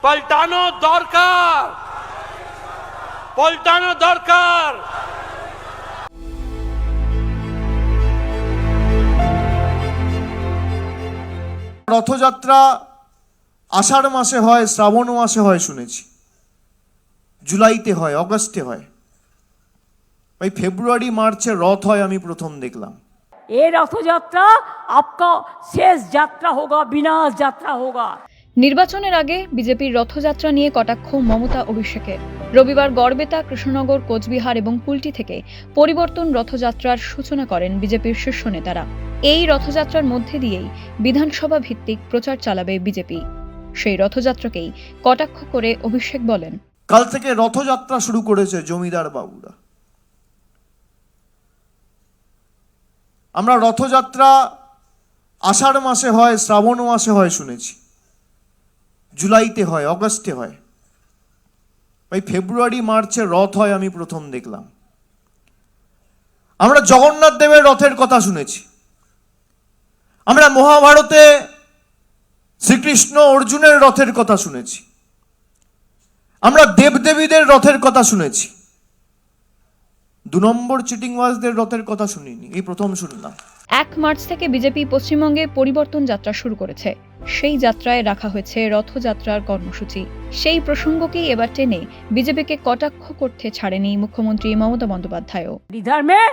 পাল্টানো দরকার, পাল্টানো দরকার। রথযাত্রা আষাঢ় মাসে হয়, শ্রাবণ মাসে হয় শুনেছি, জুলাইতে হয়, অগস্টে হয়, ভাই ফেব্রুয়ারি মার্চে রথ হয় আমি প্রথম দেখলাম। ये रथयात्रा आपका शेष यात्रा होगा, विनाश यात्रा होगा। নির্বাচনের আগে বিজেপির রথযাত্রা নিয়ে কটাক্ষ মমতা অভিষেকের। রবিবার গড়বেতা, কৃষ্ণনগর, কোচবিহার এবং কুলটি থেকে পরিবর্তন রথযাত্রার সূচনা করেন বিজেপির শীর্ষ নেতারা। এই রথযাত্রার মধ্যে দিয়েই বিধানসভা ভিত্তিক প্রচার চালাবে বিজেপি। সেই রথযাত্রাকেই কটাক্ষ করে অভিষেক বলেন, কাল থেকে রথযাত্রা শুরু করেছে জমিদার বাবুরা। আমরা রথযাত্রা আষাঢ় মাসে হয়, শ্রাবণ মাসে হয় শুনেছি, জুলাইতে হয়, অগস্টে হয়, ভাই ফেব্রুয়ারি মার্চে রথ হয় আমি প্রথম দেখলাম। আমরা জগন্নাথ দেবের রথের কথা শুনেছি, আমরা মহাভারতে শ্রীকৃষ্ণ অর্জুনের রথের কথা শুনেছি, আমরা দেবদেবীদের রথের কথা শুনেছি, 2 নম্বর চিটিংবাজদের রথের কথা শুনিনি, এই প্রথম শুনলাম। 1 মার্চ থেকে বিজেপি পশ্চিমবঙ্গে পরিবর্তন যাত্রা শুরু করেছে। সেই যাত্রায় রাখা হয়েছে রথযাত্রার কর্মসূচি। সেই প্রসঙ্গকেই এবার টেনে বিজেপিকে কটাক্ষ করতে ছাড়েনি মুখ্যমন্ত্রী মমতা বন্দ্যোপাধ্যায়ও। इधर में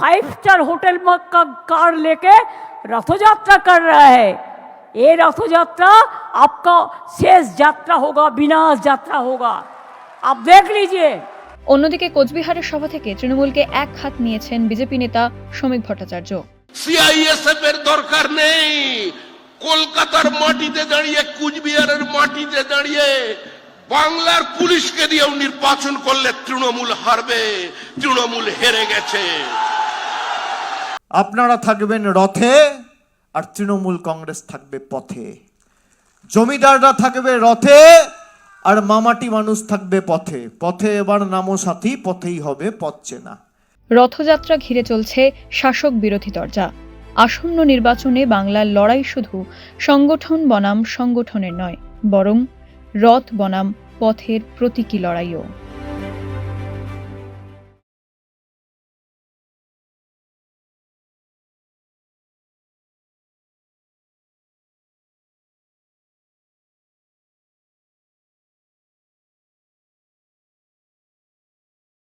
5 स्टार होटल का कार लेके रथयात्रा कर रहा है। ये रथयात्रा आपका शेष यात्रा होगा, विनाश यात्रा होगा, आप देख लीजिए। অন্যদিকে কোচবিহারের সভা থেকে তৃণমূলকে এক হাত নিয়েছেন বিজেপি নেতা শ্রমিক ভট্টাচার্য। সিআইএসএফ এর দরকার নেই। কলকাতার মাটিতে দাঁড়িয়ে, কুচবিহারের মাটিতে দাঁড়িয়ে বাংলার পুলিশকে দিয়েও নির্বাচন করলে তৃণমূল হারবে। তৃণমূল হেরে গেছে। আপনারা থাকবেন রথে আর তৃণমূল কংগ্রেস থাকবে পথে। জমিদাররা থাকবে রথে আর মামাটি মানুষ থাকবে পথে। পথে এবার নামো সাথী, পথেই হবে পথ চেনা। রথযাত্রা ঘিরে চলছে শাসক বিরোধী তরজা। আসন্ন নির্বাচনে বাংলার লড়াই শুধু সংগঠন বনাম সংগঠনের নয়, বরং রথ বনাম পথের প্রতীকী লড়াইও।